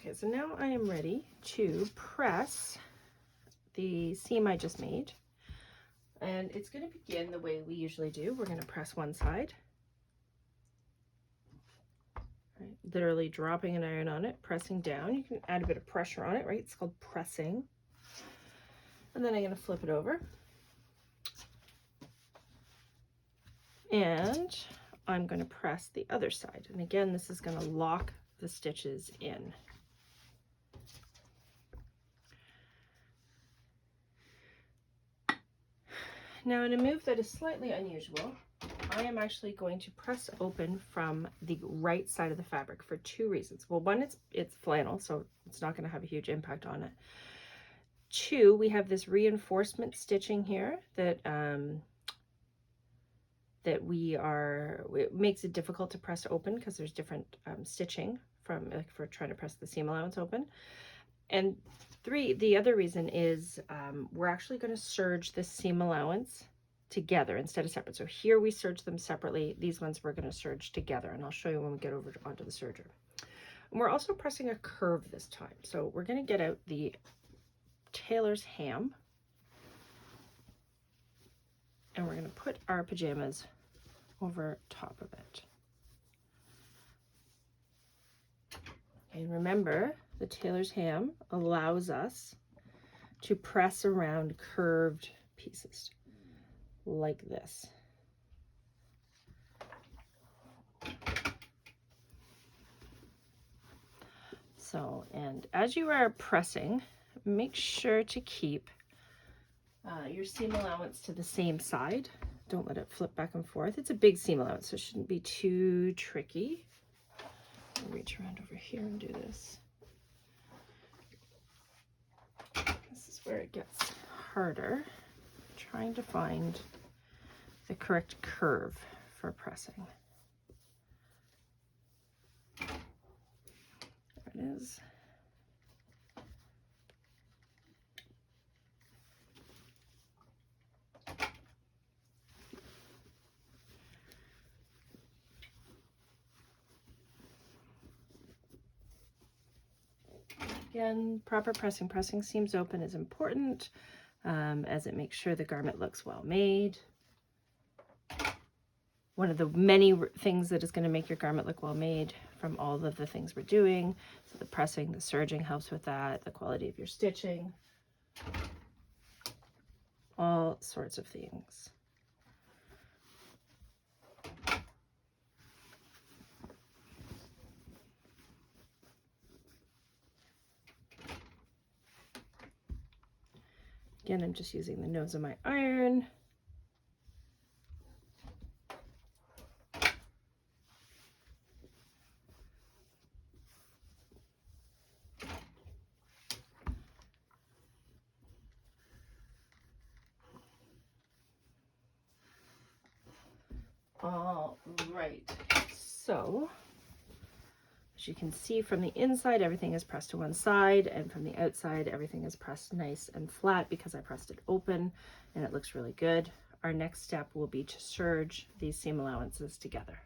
Okay, so now I am ready to press the seam I just made. And it's going to begin the way we usually do. We're going to press one side. Right, literally dropping an iron on it, pressing down. You can add a bit of pressure on it, right? It's called pressing. And then I'm going to flip it over. And I'm going to press the other side. And again, this is going to lock the stitches in. Now, in a move that is slightly unusual, I am actually going to press open from the right side of the fabric for two reasons. Well, one, it's flannel, so it's not going to have a huge impact on it. Two, we have this reinforcement stitching here that it makes it difficult to press open because there's different stitching from, like, for trying to press the seam allowance open. And three, the other reason is we're actually going to serge this seam allowance together instead of separate. So here we serge them separately. These ones we're going to serge together, and I'll show you when we get over onto the serger. And we're also pressing a curve this time. So we're going to get out the tailor's ham, and we're going to put our pajamas over top of it. And remember, the tailor's ham allows us to press around curved pieces like this. So, and as you are pressing, make sure to keep your seam allowance to the same side. Don't let it flip back and forth. It's a big seam allowance, so it shouldn't be too tricky. I'll reach around over here and do this. This is where it gets harder, trying to find the correct curve for pressing. There it is. Again, proper pressing. Pressing seams open is important as it makes sure the garment looks well made. One of the many things that is going to make your garment look well made from all of the things we're doing. So the pressing, the serging helps with that, the quality of your stitching, all sorts of things. Again, I'm just using the nose of my iron. All right, so as you can see from the inside, everything is pressed to one side, and from the outside, everything is pressed nice and flat because I pressed it open and it looks really good. Our next step will be to serge these seam allowances together.